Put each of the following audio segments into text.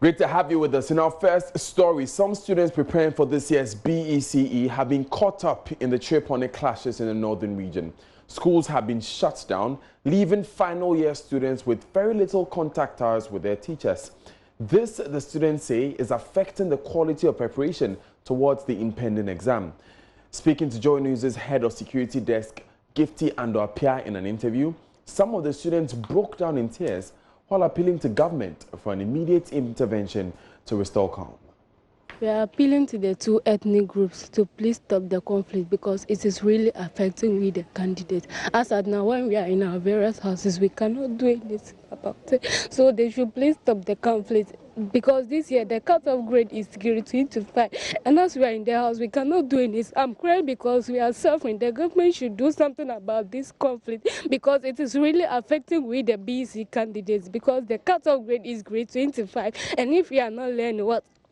Great to have you with us. In our first story, some students preparing for this year's BECE have been caught up in the trip-on clashes in the northern region. Schools have been shut down, leaving final year students with very little contact hours with their teachers. This, the students say, is affecting the quality of preparation towards the impending exam. Speaking to Joy News' head of security desk, Gifty Ando-Apia, in an interview, some of the students broke down in tears while appealing to government for an immediate intervention to restore calm. We are appealing to the two ethnic groups to please stop the conflict because it is really affecting we the candidates. As at now, when we are in our various houses, we cannot do anything about it. So they should please stop the conflict because this year the cut-off grade is grade 25. And as we are in the house, we cannot do anything. I'm crying because we are suffering. The government should do something about this conflict because it is really affecting we the BC candidates because the cut-off grade is grade 25. And if we are not learning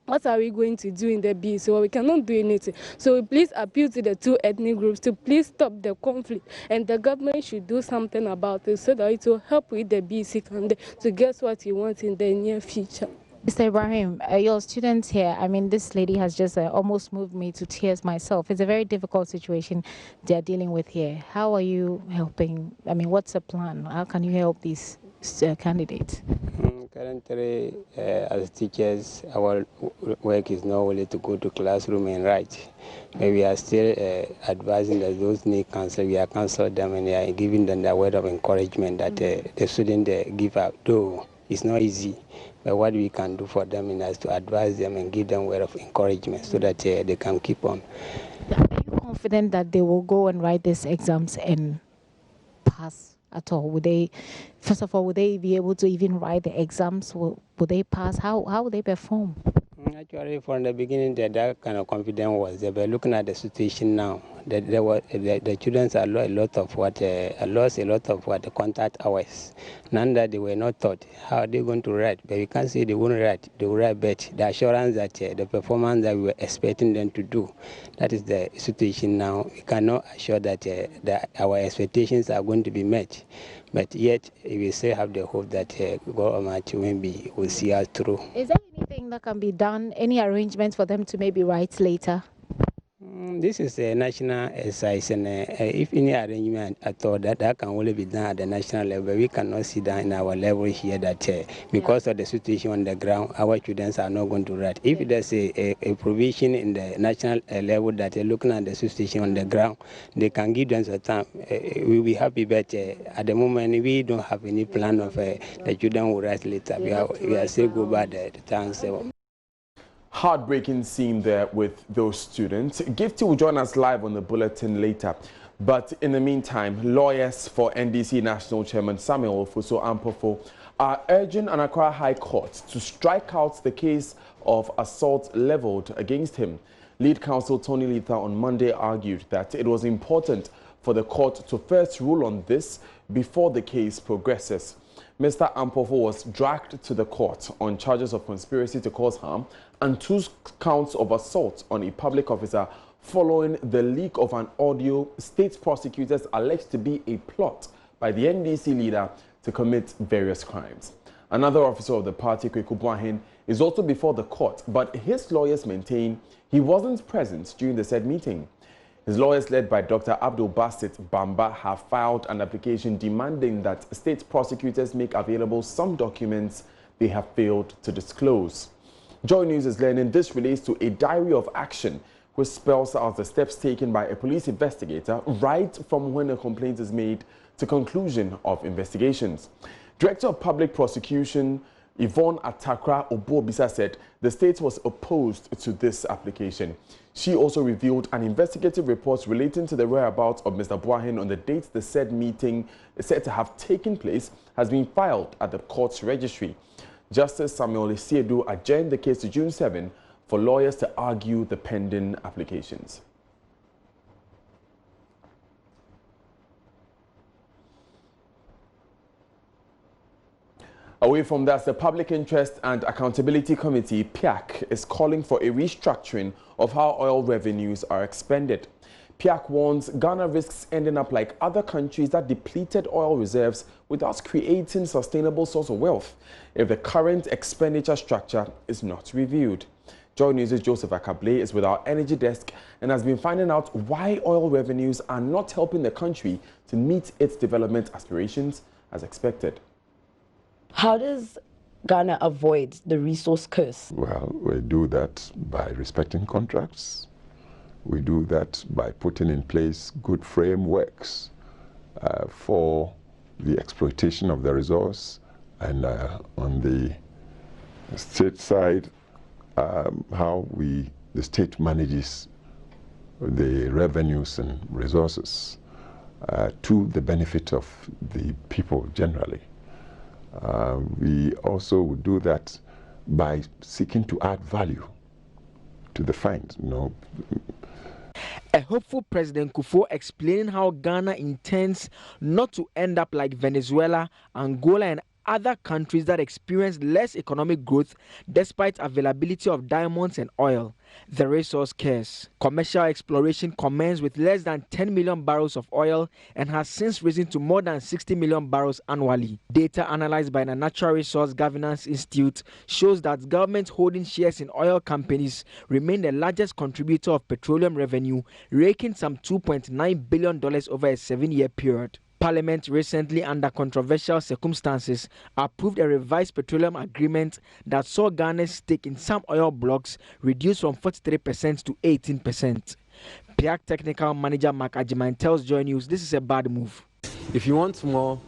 what are we going to do in the BC? So we cannot do anything. So we please appeal to the two ethnic groups to please stop the conflict. And the government should do something about it so that it will help with the BC candidate to get what he wants in the near future. Mr. Ibrahim, your students here, I mean, this lady has just almost moved me to tears myself. It's a very difficult situation they're dealing with here. How are you helping? I mean, what's the plan? How can you help these candidates? Currently, as teachers, our work is not only to go to classroom and write. But we are still advising that those need counsel, we are counseling them and we are giving them the word of encouragement that the student give up. Though it's not easy, but what we can do for them is to advise them and give them word of encouragement so that they can keep on. Are you confident that they will go and write these exams and pass at all? Would they, first of all, would they be able to even write the exams? Would they pass? How would they perform? Actually, from the beginning, that kind of confidence was there. But looking at the situation now, the students are lost a lot of the contact hours. None that they were not taught. How are they going to write? But we can't say they won't write. They will write, but the assurance that the performance that we were expecting them to do, that is the situation now. We cannot assure that, that our expectations are going to be met. But yet, we still have the hope that government will see us through. Is there anything that can be done, any arrangements for them to maybe write later? This is a national exercise, and if any arrangement at all, that can only be done at the national level. We cannot sit down in our level here that because of the situation on the ground, our students are not going to write. If there's a provision in the national level that they're looking at the situation on the ground, they can give them some time. We'll be happy, but at the moment, we don't have any plan of the student will write later. We are still go by the times. Heartbreaking scene there with those students. Gifty will join us live on the bulletin later. But in the meantime, lawyers for NDC National Chairman Samuel Ofosu-Ampofo are urging an Accra High Court to strike out the case of assault leveled against him. Lead counsel Tony Letha on Monday argued that it was important for the court to first rule on this before the case progresses. Mr. Ampofo was dragged to the court on charges of conspiracy to cause harm and 2 counts of assault on a public officer following the leak of an audio state prosecutors alleged to be a plot by the NDC leader to commit various crimes. Another officer of the party, Kweku Buahin, is also before the court, but his lawyers maintain he wasn't present during the said meeting. His lawyers, led by Dr. Abdul Basit Bamba, have filed an application demanding that state prosecutors make available some documents they have failed to disclose. Joy News is learning this relates to a diary of action which spells out the steps taken by a police investigator right from when a complaint is made to conclusion of investigations. Director of Public Prosecution Yvonne Atakra Obuobisa said the state was opposed to this application. She also revealed an investigative report relating to the whereabouts of Mr. Buahin on the date the said meeting is said to have taken place has been filed at the court's registry. Justice Samuel Isiedu adjourned the case to June 7 for lawyers to argue the pending applications. Away from that, the Public Interest and Accountability Committee, PIAC, is calling for a restructuring of how oil revenues are expended. Piak warns Ghana risks ending up like other countries that depleted oil reserves without creating sustainable source of wealth if the current expenditure structure is not reviewed. Joy News' Joseph Akable is with our energy desk and has been finding out why oil revenues are not helping the country to meet its development aspirations as expected. How does Ghana avoid the resource curse? Well, we do that by respecting contracts. We do that by putting in place good frameworks for the exploitation of the resource, and on the state side, how the state manages the revenues and resources to the benefit of the people generally. We also would do that by seeking to add value to the finds. A hopeful President Kufuor explaining how Ghana intends not to end up like Venezuela, Angola, and other countries that experience less economic growth despite availability of diamonds and oil. The resource curse. Commercial exploration commenced with less than 10 million barrels of oil and has since risen to more than 60 million barrels annually. Data analyzed by the Natural Resource Governance Institute shows that government holding shares in oil companies remain the largest contributor of petroleum revenue, raking some $2.9 billion over a 7-year period. Parliament recently, under controversial circumstances, approved a revised petroleum agreement that saw Ghana's stake in some oil blocks reduced from 43% to 18%. Piak Technical Manager Mark Ajiman tells Joy News this is a bad move. If you want more,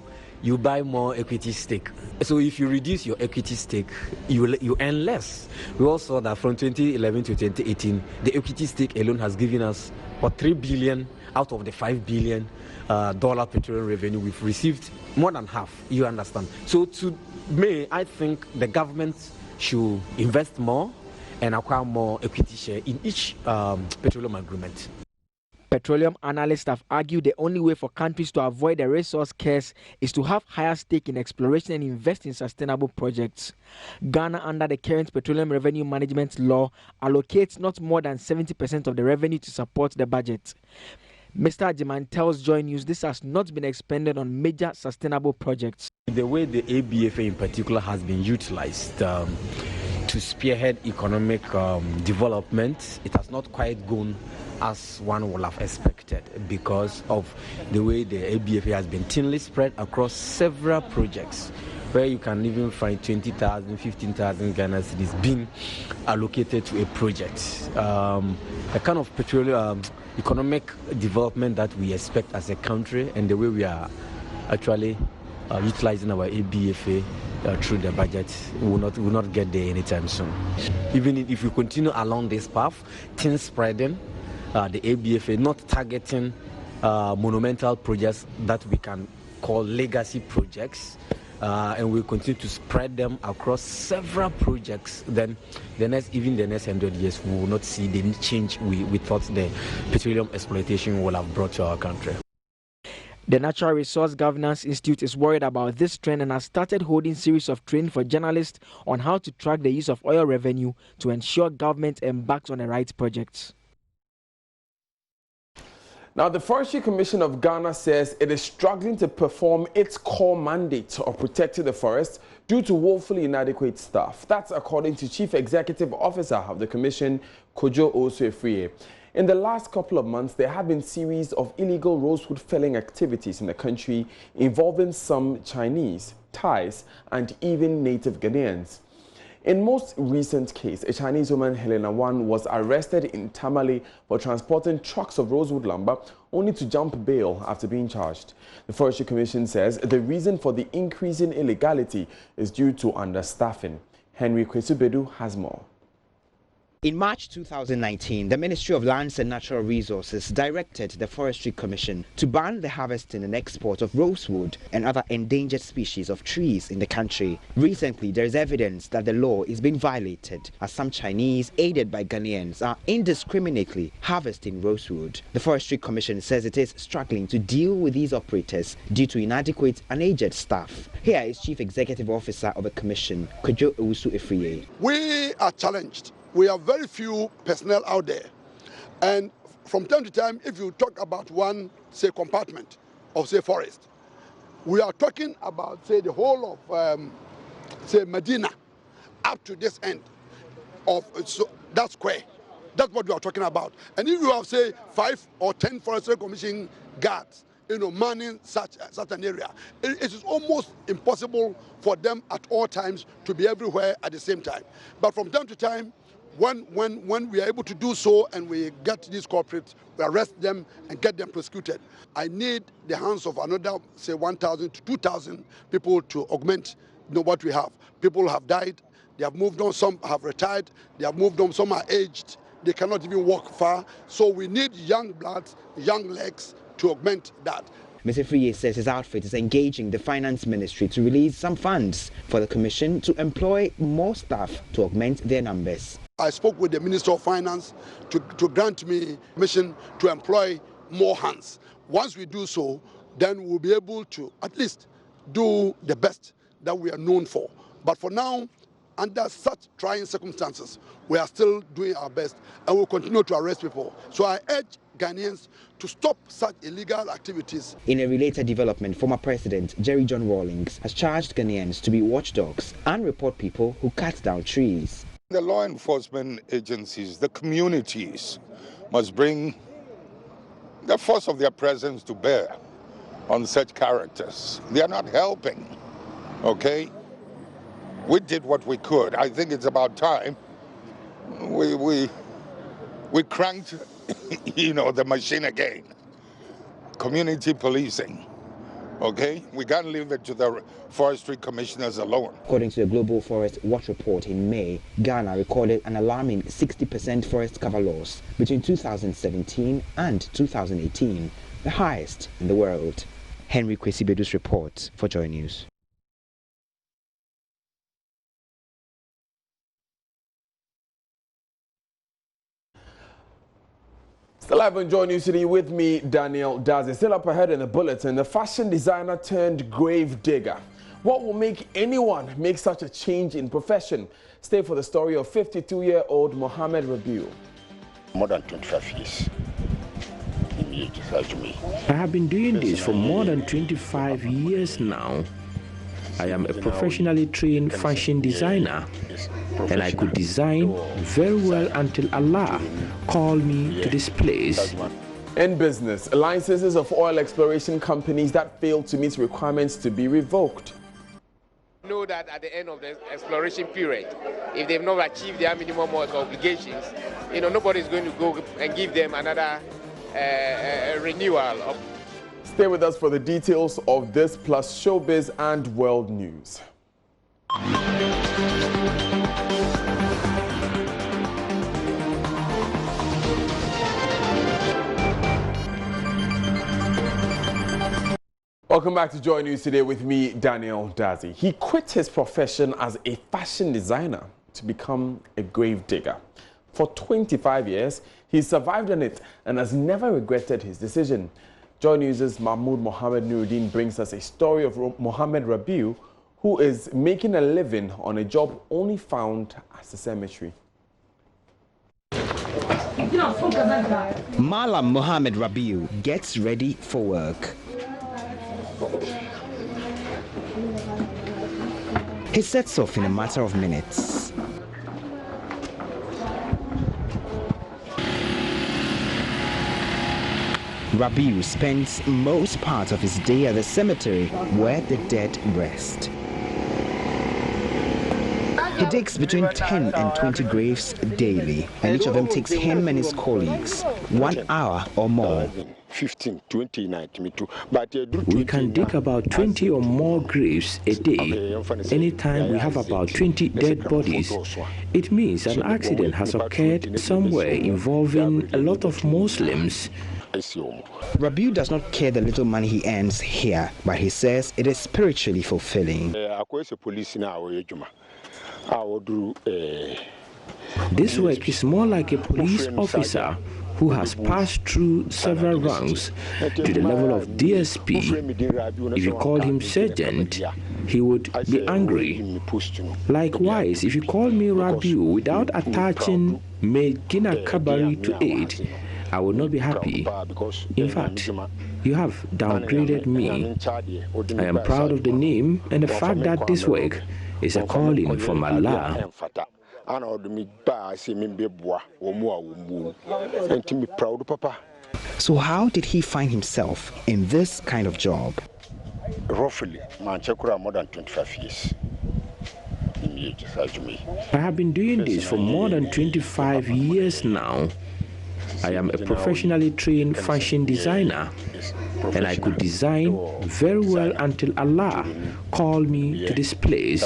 you buy more equity stake. So if you reduce your equity stake, you earn less. We also saw that from 2011 to 2018, the equity stake alone has given us, what, 3 billion out of the $5 billion petroleum revenue. We've received more than half, you understand. So to me, I think the government should invest more and acquire more equity share in each petroleum agreement. Petroleum analysts have argued the only way for countries to avoid the resource curse is to have higher stake in exploration and invest in sustainable projects. Ghana, under the current Petroleum Revenue Management Law, allocates not more than 70% of the revenue to support the budget. Mr. Ajiman tells Joy News this has not been expended on major sustainable projects. The way the ABFA in particular has been utilized to spearhead economic development, it has not quite gone as one would have expected because of the way the ABFA has been thinly spread across several projects, where you can even find 20,000, 15,000 Ghana cedis being allocated to a project. A kind of petroleum economic development that we expect as a country, and the way we are actually utilizing our ABFA through the budget, will not get there anytime soon. Even if we continue along this path, things spreading, the ABFA not targeting monumental projects that we can call legacy projects, and we continue to spread them across several projects, then the next 100 years, we will not see the change we thought the petroleum exploitation will have brought to our country. The Natural Resource Governance Institute is worried about this trend and has started holding series of training for journalists on how to track the use of oil revenue to ensure government embarks on the right projects. Now, the Forestry Commission of Ghana says it is struggling to perform its core mandate of protecting the forest due to woefully inadequate staff. That's according to Chief Executive Officer of the Commission, Kojo Osu-Efriye. In the last couple of months, there have been series of illegal rosewood felling activities in the country involving some Chinese, Thais, and even native Ghanaians. In most recent case, a Chinese woman, Helena Wan, was arrested in Tamale for transporting trucks of rosewood lumber only to jump bail after being charged. The Forestry Commission says the reason for the increase in illegality is due to understaffing. Henry Kwesubedu has more. In March 2019, the Ministry of Lands and Natural Resources directed the Forestry Commission to ban the harvesting and export of rosewood and other endangered species of trees in the country. Recently, there is evidence that the law is being violated as some Chinese, aided by Ghanaians, are indiscriminately harvesting rosewood. The Forestry Commission says it is struggling to deal with these operators due to inadequate and aged staff. Here is Chief Executive Officer of the Commission, Kojo Osu-Efriye. We are challenged. We have very few personnel out there, and from time to time, if you talk about one, say, compartment of, say, forest, we are talking about, say, the whole of, say, Medina, up to this end of that square. That's what we are talking about. And if you have, say, 5 or 10 Forestry Commission guards, manning such an area, it is almost impossible for them at all times to be everywhere at the same time. But from time to time, when we are able to do so and we get these culprits, we arrest them and get them prosecuted. I need the hands of another, say, 1,000 to 2,000 people to augment what we have. People have died, they have moved on, some have retired, they have moved on, some are aged, they cannot even walk far. So we need young blood, young legs to augment that. Mr. Friye says his outfit is engaging the Finance Ministry to release some funds for the Commission to employ more staff to augment their numbers. I spoke with the Minister of Finance to grant me permission to employ more hands. Once we do so, then we'll be able to at least do the best that we are known for. But for now, under such trying circumstances, we are still doing our best and will continue to arrest people. So I urge Ghanaians to stop such illegal activities. In a related development, former President Jerry John Rawlings has charged Ghanaians to be watchdogs and report people who cut down trees. The law enforcement agencies, the communities, must bring the force of their presence to bear on such characters. They are not helping, okay? We did what we could. I think it's about time we cranked, the machine again. Community policing, okay? We can't leave it to the Forestry Commissioners alone. According to the Global Forest Watch Report in May, Ghana recorded an alarming 60% forest cover loss between 2017 and 2018, the highest in the world. Henry Kwesibedu's report for Joy News. Still live on Joy News City with me, Daniel Dazi. Still up ahead in the bulletin, the fashion designer turned grave digger. What will make anyone make such a change in profession? Stay for the story of 52-year-old Mohammed Rabiu. More than 25 years. I have been doing this for more than 25 years now. I am a professionally trained fashion designer, and I could design very well until Allah called me to this place. In business, licenses of oil exploration companies that fail to meet requirements to be revoked. Know that at the end of the exploration period, if they've not achieved their minimum obligations, nobody's going to go and give them another renewal of. Stay with us for the details of this, plus showbiz and world news. Welcome back to Joy News today with me, Daniel Dazi. He quit his profession as a fashion designer to become a grave digger. For 25 years, he survived on it and has never regretted his decision. Joy News' Mahmoud Mohammed Nuruddin brings us a story of Mohammed Rabiu, who is making a living on a job only found at the cemetery. Malam Mohammed Rabiu gets ready for work. He sets off in a matter of minutes. Rabiu spends most part of his day at the cemetery where the dead rest. He digs between 10 and 20 graves daily, and each of them takes him and his colleagues 1 hour or more. 15, 29, we can dig about 20 or more graves a day. Anytime we have about 20 dead bodies, it means an accident has occurred somewhere involving a lot of Muslims. Rabiu does not care the little money he earns here, but he says it is spiritually fulfilling. This work is more like a police officer who has passed through several ranks to the level of DSP. If you call him sergeant, he would be angry. Likewise, if you call me Rabiu without attaching Medina Kabari to it, I will not be happy. In fact, you have downgraded me. I am proud of the name and the fact that this work is a calling from Allah. So how did he find himself in this kind of job? Roughly, more than 25 years. I have been doing this for more than 25 years now. I am a professionally trained fashion designer, and I could design very well until Allah called me to this place.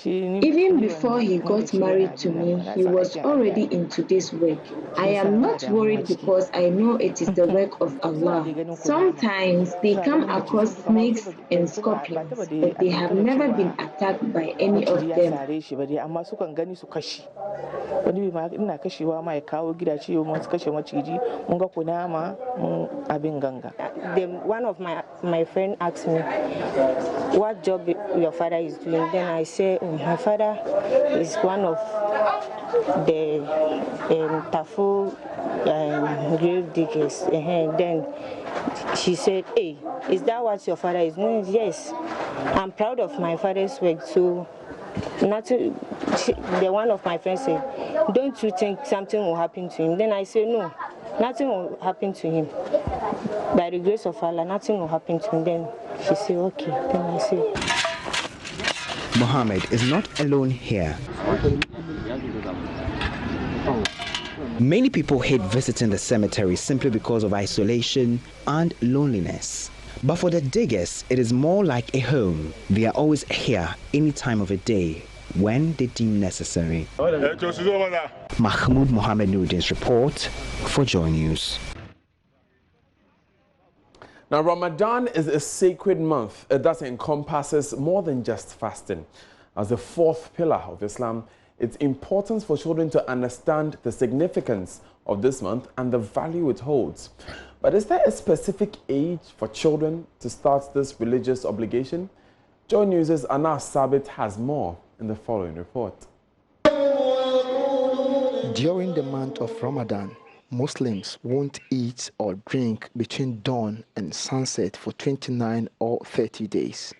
Even before he got married to me, he was already into this work. I am not worried because I know it is the work of Allah. Sometimes they come across snakes and scorpions, but they have never been attacked by any of them. One of my friend asked me what job your father is doing. Then I say, my father is one of the Tafu grave diggers. Then she said, hey, is that what your father is doing? Yes, I'm proud of my father's work. So the one of my friends said, don't you think something will happen to him? Then I said, no, nothing will happen to him. By the grace of Allah, nothing will happen to him. Then she said, okay. Then I said, Mohammed is not alone here. Many people hate visiting the cemetery simply because of isolation and loneliness. But for the diggers, it is more like a home. They are always here any time of the day when they deem necessary. Mahmoud Mohammed Nuddin's report for Joy News. Now, Ramadan is a sacred month that encompasses more than just fasting. As the fourth pillar of Islam, it's important for children to understand the significance of this month and the value it holds. But is there a specific age for children to start this religious obligation? Joy News' Anas Sabit has more in the following report. During the month of Ramadan, Muslims won't eat or drink between dawn and sunset for 29 or 30 days.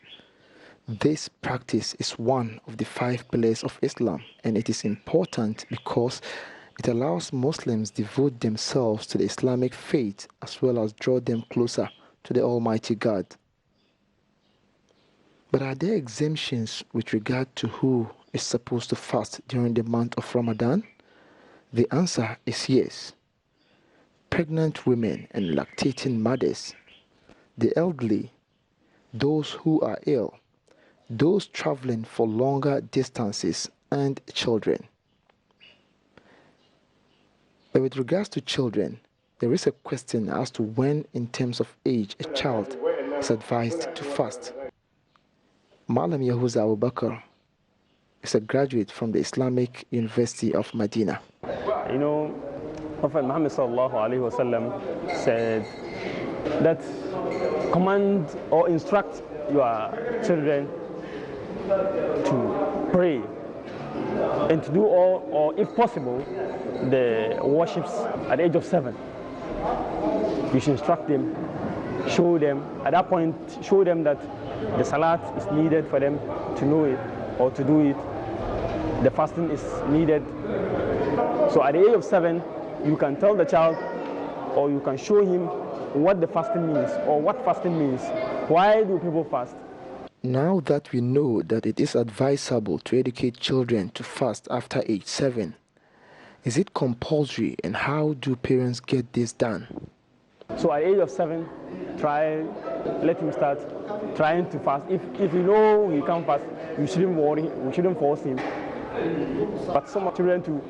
This practice is one of the 5 pillars of Islam, and it is important because it allows Muslims to devote themselves to the Islamic faith as well as draw them closer to the Almighty God. But are there exemptions with regard to who is supposed to fast during the month of Ramadan? The answer is yes. Pregnant women and lactating mothers, the elderly, those who are ill, those traveling for longer distances, and children. But with regards to children, there is a question as to when, in terms of age, a child is advised to fast. Malam Yahuza Abu Bakr is a graduate from the Islamic University of Medina. You know, Prophet Muhammad said that command or instruct your children to pray and to do all, or if possible, the worships at the age of 7. You should instruct them, show them, at that point, show them that the salat is needed for them to know it or to do it. The fasting is needed. So at the age of 7, you can tell the child or you can show him what the fasting means or what fasting means. Why do people fast? Now that we know that it is advisable to educate children to fast after age 7, is it compulsory, and how do parents get this done? So at the age of 7, let him start trying to fast. If you know he can't fast, you shouldn't worry, we shouldn't force him. But some children too,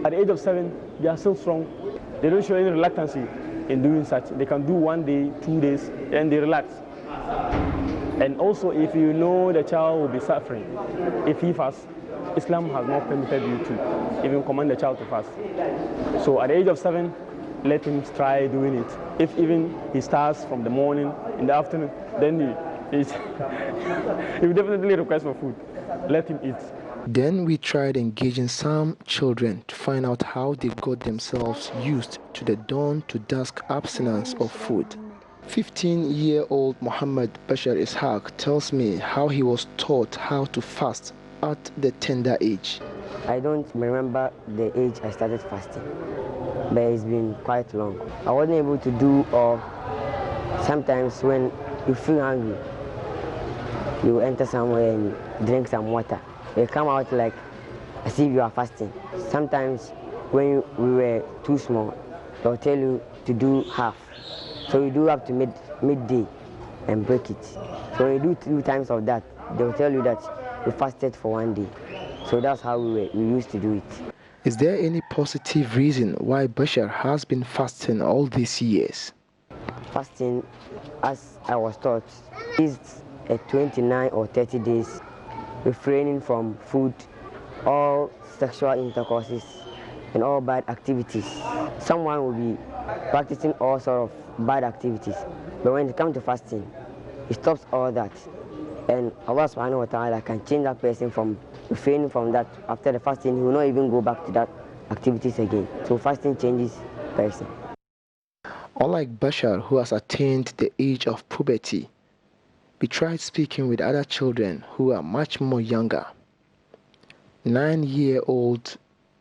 at the age of 7, they are still strong. They don't show any reluctancy in doing such. They can do 1 day, 2 days, and they relax. And also, if you know the child will be suffering, if he fasts, Islam has not permitted you to even command the child to fast. So at the age of 7, let him try doing it. If even he starts from the morning, in the afternoon, then he will definitely request for food. Let him eat. Then we tried engaging some children to find out how they got themselves used to the dawn to dusk abstinence of food. 15-year-old Muhammad Bashar Ishaq tells me how he was taught how to fast at the tender age. I don't remember the age I started fasting, but it's been quite long. I wasn't able to do, or sometimes when you feel hungry, you enter somewhere and drink some water. You come out like as if you are fasting. Sometimes when we were too small, they'll tell you to do half. So you do up to midday and break it. So when you do 2 times of that, they'll tell you that you fasted for 1 day. So that's how we used to do it. Is there any positive reason why Bashar has been fasting all these years? Fasting, as I was taught, is a 29 or 30 days refraining from food, all sexual intercourses, and all bad activities. Someone will be practicing all sorts of bad activities, but when it comes to fasting, it stops all that. And Allah subhanahu wa ta'ala can change that person from refraining from that. After the fasting, he will not even go back to that activities again. So fasting changes person. Unlike Bashar, who has attained the age of puberty, we tried speaking with other children who are much more younger. 9-year-old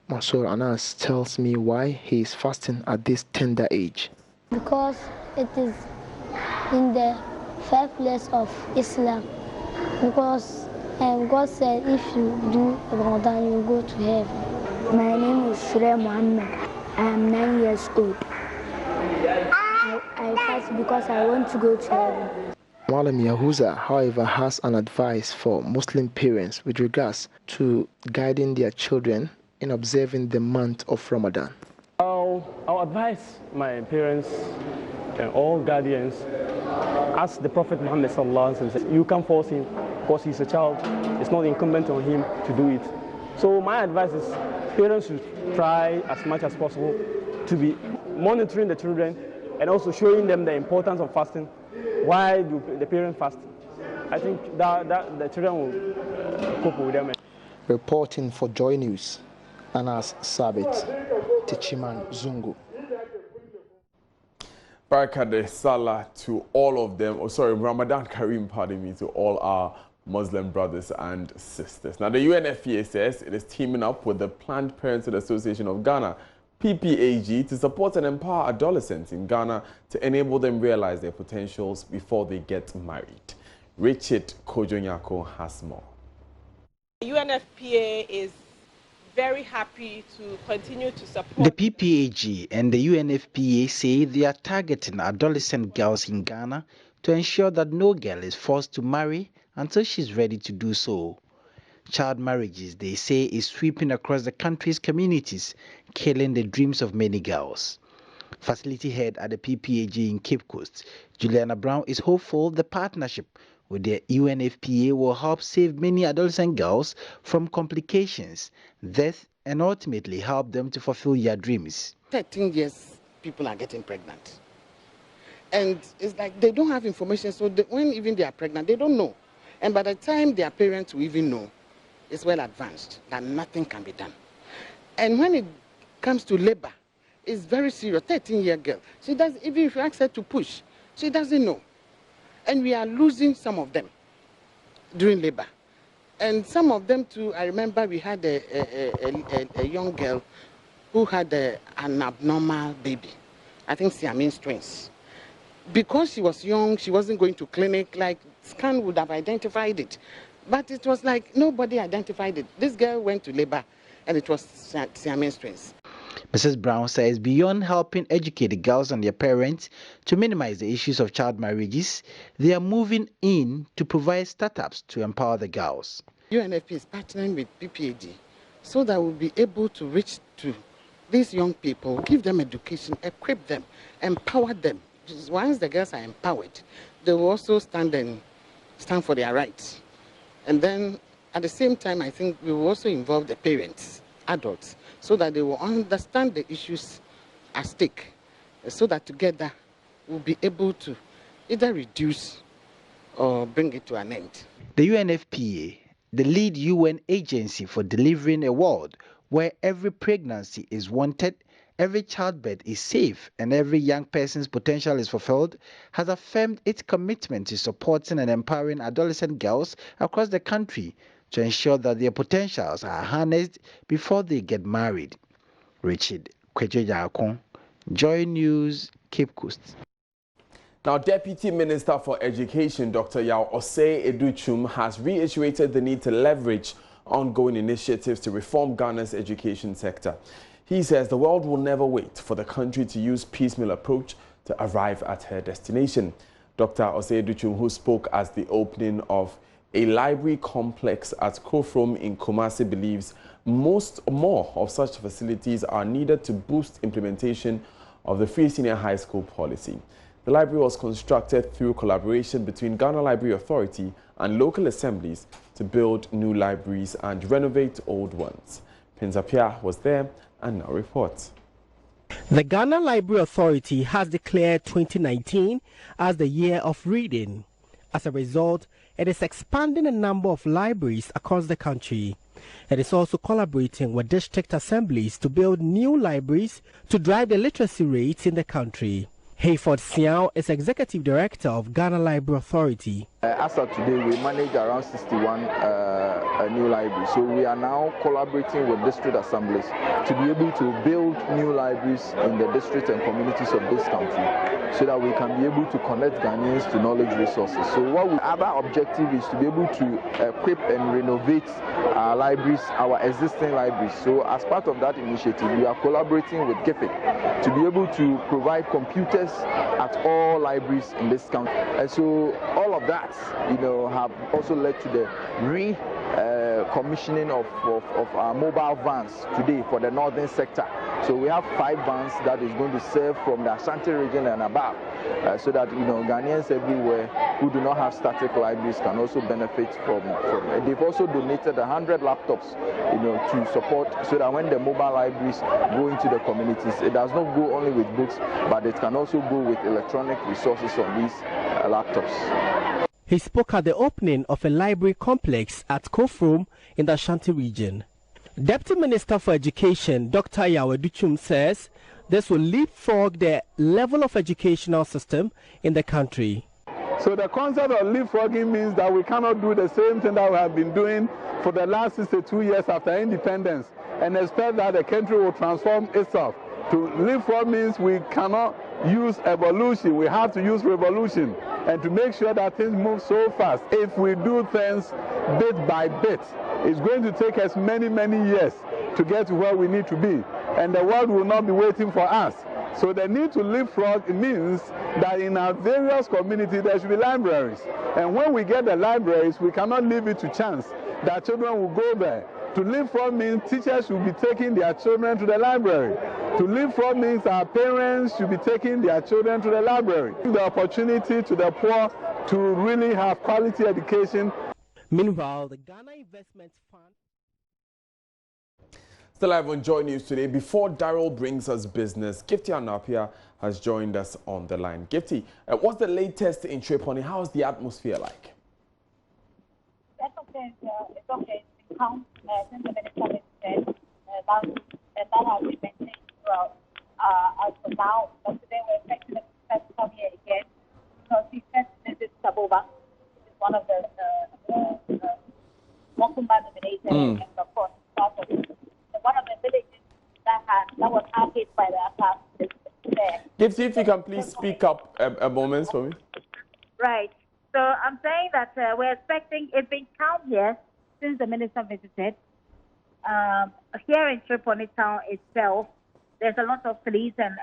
Mansour Anas tells me why he is fasting at this tender age. Because it is in the 5th place of Islam. Because God said if you do Ramadan, you go to heaven. My name is Surya Muhammad. I am 9 years old. I fast because I want to go to heaven. Malam Yahuza, however, has an advice for Muslim parents with regards to guiding their children in observing the month of Ramadan. I'll advise my parents and all guardians, as the Prophet Muhammad sallallahu alaihi wasallam said, you can't force him because he's a child. It's not incumbent on him to do it. So my advice is parents should try as much as possible to be monitoring the children and also showing them the importance of fasting. Why do the parents fast? I think that the children will cope with them. Reporting for Joy News, Anas Sabit, Tichiman Zungu. Barakade Salah to all of them. Oh, sorry, Ramadan Kareem, pardon me, to all our Muslim brothers and sisters. Now, the UNFPA says it is teaming up with the Planned Parenthood Association of Ghana, PPAG, to support and empower adolescents in Ghana to enable them realize their potentials before they get married. Richard Kojonyako has more. The UNFPA is very happy to continue to support. The PPAG and the UNFPA say they are targeting adolescent girls in Ghana to ensure that no girl is forced to marry until she's ready to do so. Child marriages, they say, is sweeping across the country's communities, killing the dreams of many girls. Facility head at the PPAG in Cape Coast, Juliana Brown, is hopeful the partnership with the UNFPA will help save many adolescent girls from complications, death, and ultimately help them to fulfill their dreams. 13 years, people are getting pregnant. And it's like they don't have information, so when even they are pregnant, they don't know. And by the time their parents will even know, it's well advanced, that nothing can be done. And when it comes to labor, it's very serious. 13-year girl, she does, even if you ask her to push, she doesn't know. And we are losing some of them during labor. And some of them too, I remember we had a young girl who had an abnormal baby. I think Siamese twins. Because she was young, she wasn't going to clinic, like scan would have identified it. But it was like nobody identified it. This girl went to labor and it was Siamese twins. Mrs. Brown says beyond helping educate the girls and their parents to minimize the issues of child marriages, they are moving in to provide startups to empower the girls. UNFP is partnering with PPAG so that we'll be able to reach to these young people, give them education, equip them, empower them. Once the girls are empowered, they will also stand for their rights. And then at the same time, I think we will also involve the parents, adults, so that they will understand the issues at stake so that together we'll be able to either reduce or bring it to an end. The UNFPA, the lead UN agency for delivering a world where every pregnancy is wanted, every childbirth is safe, and every young person's potential is fulfilled, has affirmed its commitment to supporting and empowering adolescent girls across the country to ensure that their potentials are harnessed before they get married. Richard Kwejojakon, Joy News, Cape Coast. Now, Deputy Minister for Education, Dr. Yao Osei Educhum, has reiterated the need to leverage ongoing initiatives to reform Ghana's education sector. He says the world will never wait for the country to use piecemeal approach to arrive at her destination. Dr. Osei Educhum, who spoke at the opening of a library complex at Kofrom in Kumasi, believes more of such facilities are needed to boost implementation of the free senior high school policy. The library was constructed through collaboration between Ghana Library Authority and local assemblies to build new libraries and renovate old ones. Penzapia was there and now reports. The Ghana Library Authority has declared 2019 as the year of reading. As a result, it is expanding a number of libraries across the country. It is also collaborating with district assemblies to build new libraries to drive the literacy rates in the country. Hayford Siao is Executive Director of Ghana Library Authority. As of today, we manage around 61 new libraries. So we are now collaborating with district assemblies to be able to build new libraries in the districts and communities of this country so that we can be able to connect Ghanaians to knowledge resources. So our objective is to be able to equip and renovate our libraries, our existing libraries. So as part of that initiative, we are collaborating with GIFIC to be able to provide computers at all libraries in this country. And so all of that, have also led to the commissioning of our mobile vans today for the northern sector. So we have 5 vans that is going to serve from the Ashanti region and above, so that Ghanaians everywhere who do not have static libraries can also benefit from it. They've also donated 100 laptops, to support, so that when the mobile libraries go into the communities, it does not go only with books, but it can also go with electronic resources on these laptops. He spoke at the opening of a library complex at Kofrom in the Ashanti region. Deputy Minister for Education, Dr. Yao Educhum, says this will leapfrog the level of educational system in the country. So the concept of leapfrogging means that we cannot do the same thing that we have been doing for the last 62 years after independence and expect that the country will transform itself. To leapfrog means we cannot use evolution, we have to use revolution, and to make sure that things move so fast. If we do things bit by bit, it's going to take us many years to get to where we need to be, and the world will not be waiting for us. So the need to leapfrog means that in our various communities there should be libraries, and when we get the libraries, we cannot leave it to chance that children will go there. To leapfrog means teachers should be taking their children to the library. To leapfrog means our parents should be taking their children to the library. The opportunity to the poor to really have quality education. Meanwhile, the Ghana Investment Fund. Still live on Joy News today. Before Daryl brings us business, Gifty Anapia has joined us on the line. Gifty, what's the latest in Tripoli? How's the atmosphere like? That's okay. It's okay. Since the minister has said that has been maintained throughout as for now. But today we're expecting the to come here again because he said this is Saboba. It's one of the Mokumba dominated and of course one of the villages that was half hit by the attack is there. Gifty, if you can please speak up a moment for me. Right. So I'm saying that we're expecting it's been calm here since the minister visited. Here in Tripoli town itself, there's a lot of police and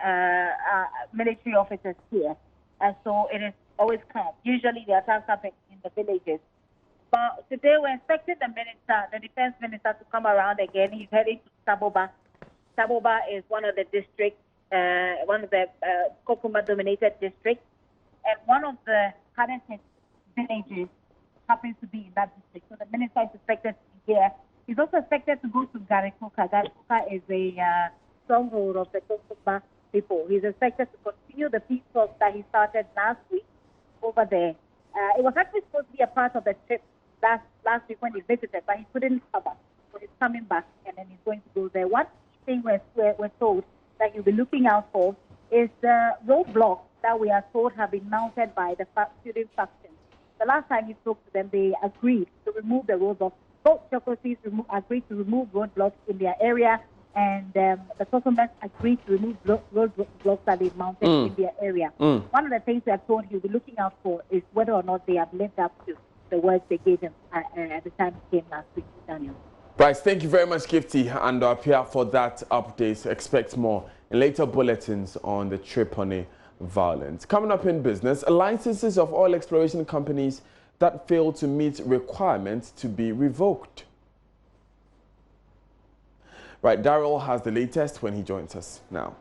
military officers here. And so it is always calm. Usually the attacks happen in the villages. But today we're expecting the defense minister to come around again. He's heading to Saboba. Saboba is one of the districts, one of the Kokuma-dominated districts. And one of the hardest hit villages happens to be in that district. So the minister is expected to be here. He's also expected to go to Garikuka. Garikuka is a stronghold of the Kokuma people. He's expected to continue the peace talks that he started last week over there. It was actually supposed to be a part of the trip last week when he visited, but he couldn't cover. So he's coming back, and then he's going to go there. One thing we're told that he'll be looking out for is the roadblocks that we are told have been mounted by the student faction. The last time he spoke to them, they agreed to remove the roadblocks. Both geographies agreed to remove roadblocks in their area, and the Kosomes agreed to remove roadblocks that they mounted in their area. One of the things we are told he'll be looking out for is whether or not they have lived up to the words they gave him at the time he came last week, Daniel. Right, thank you very much, Gifty and Apia, for that update. Expect more in later bulletins on the Tripoli violence. Coming up in business, licenses of oil exploration companies that fail to meet requirements to be revoked. Right, Daryl has the latest when he joins us now.